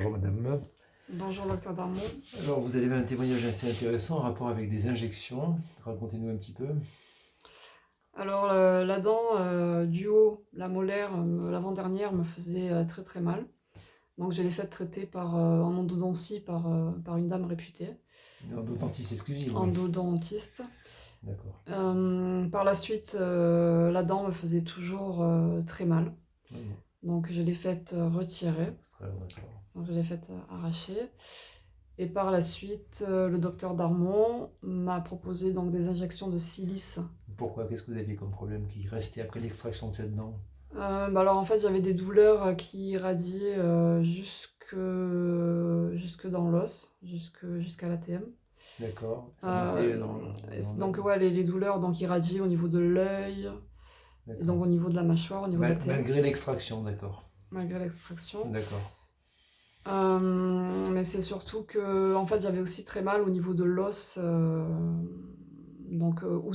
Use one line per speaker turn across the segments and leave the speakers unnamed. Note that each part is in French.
Bonjour madame.
Bonjour docteur Darmon.
Alors vous avez un témoignage assez intéressant en rapport avec des injections. Racontez-nous un petit peu.
Alors la dent du haut, la molaire, l'avant-dernière me faisait très très mal. Donc je l'ai faite traiter en endodontie par une dame réputée,
Une endodontiste exclusive, oui.
endodontiste.
D'accord.
Par la suite, la dent me faisait toujours très mal.
Mhm.
Donc je l'ai faite retirer,
D'accord.
donc je l'ai faite arracher. Et par la suite, le docteur Darmon m'a proposé donc des injections de silice.
Pourquoi? Qu'est-ce que vous aviez comme problème qui restait après l'extraction de cette dent?
Alors en fait j'avais des douleurs qui irradiaient jusque dans l'os, jusqu'à l'ATM.
D'accord. Ça montait
Euh, donc ouais, les douleurs donc irradiaient au niveau de l'œil, et donc
D'accord.
au niveau de la mâchoire, au niveau de l'ATM,
Malgré l'extraction, d'accord.
malgré l'extraction.
D'accord.
Mais c'est surtout que en fait j'avais aussi très mal au niveau de l'os, donc où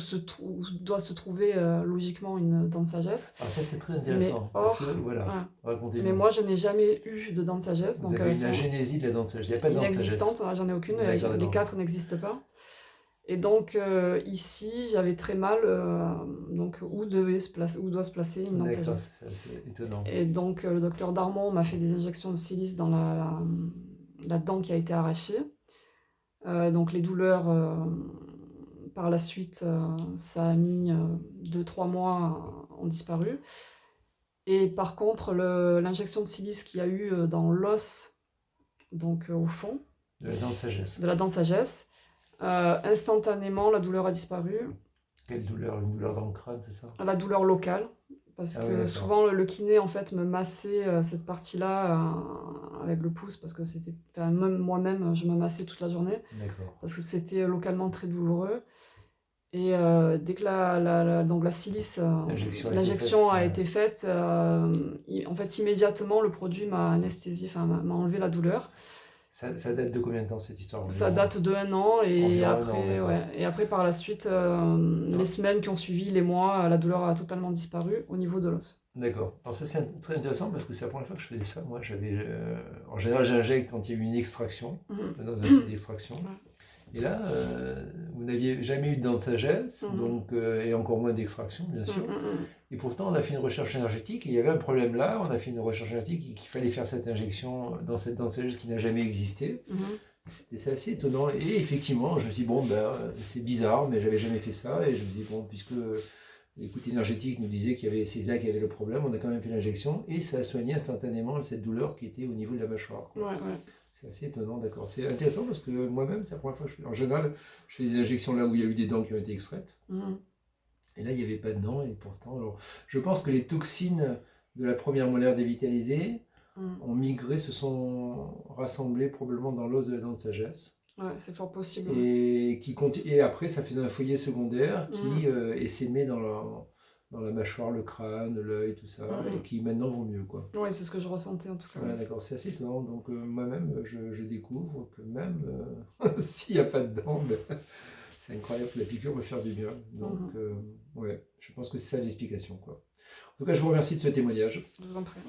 doit se trouver logiquement une dent de sagesse.
Alors ça c'est très
Mais
intéressant. Parce que
or,
voilà,
voilà. Mais
racontez-nous.
moi, je n'ai jamais eu de dents de sagesse,
Vous
donc
avez
elles
une
sont
agénésie de la dent de sagesse. Il n'y a pas de dent de sagesse.
inexistantes, hein, j'en ai aucune,
D'accord,
les
d'accord.
4 n'existent pas. Et donc ici, j'avais très mal, donc où doit se placer une dent de
D'accord,
sagesse.
c'est étonnant.
Et donc le docteur Darmon m'a fait des injections de silice dans la dent qui a été arrachée. Donc les douleurs, par la suite, ça a mis 2-3 mois, ont disparu. Et par contre, l'injection de silice qu'il y a eu dans l'os, donc au fond
De la dent de sagesse.
de la dent de sagesse, instantanément, la douleur a disparu.
Quelle douleur? Une douleur dans le crâne, c'est ça?
La douleur locale, parce
Ah oui,
que
d'accord.
souvent le kiné en fait me massait cette partie-là avec le pouce, parce que c'était, enfin, même moi-même je me massais toute la journée,
D'accord.
parce que c'était localement très douloureux. Et dès que donc la silice, l'injection a été faite, en fait immédiatement le produit m'a anesthésié, enfin m'a enlevé la douleur.
Ça date de combien de temps cette histoire?
Ça date de 1 an, et
Environ 1 an,
après,
d'accord.
ouais, et après par la suite, les semaines qui ont suivi, les mois, la douleur a totalement disparu au niveau de l'os.
D'accord. Alors ça c'est très intéressant parce que c'est la première fois que je faisais ça. Moi j'avais, en général j'injecte quand il y a eu une extraction,
Mhm.
dans un site d'extraction.
Ouais.
Et là, vous n'aviez jamais eu de dent de sagesse,
Mhm.
donc, et encore moins d'extraction bien sûr.
Mhm.
Et pourtant on a fait une recherche énergétique et il y avait un problème là. On a fait une recherche énergétique et qu'il fallait faire cette injection dans cette dent de sagesse qui n'a jamais existé.
Mhm.
C'est assez étonnant. Et effectivement, je me suis dit, bon, ben, c'est bizarre, mais j'avais jamais fait ça. Et je me dis, bon, puisque l'écoute énergétique nous disait c'est là qu'il y avait le problème, on a quand même fait l'injection et ça a soigné instantanément cette douleur qui était au niveau de la mâchoire, quoi.
Ouais, ouais.
C'est assez étonnant, d'accord. C'est intéressant parce que moi-même, c'est la première fois que je fais. En général, je fais des injections là où il y a eu des dents qui ont été extraites.
Mhm.
Et là, il n'y avait pas de dents. Et pourtant, alors, je pense que les toxines de la première molaire dévitalisée
Mhm.
ont migré, se sont rassemblées probablement dans l'os de la dent de sagesse.
Ouais, c'est fort possible.
Et après, ça faisait un foyer secondaire qui
Mhm.
essaimait dans la mâchoire, le crâne, l'œil, tout ça,
Mhm.
et qui maintenant vont mieux, quoi.
Ouais, c'est ce que je ressentais en tout cas.
Voilà, d'accord, c'est assez étonnant. Donc moi-même, je découvre que même s'il n'y a pas de dents, ben, c'est incroyable que la piqûre peut faire du bien. Donc ouais, je pense que c'est ça l'explication, quoi. En tout cas, je vous remercie de ce témoignage.
Je vous en prie.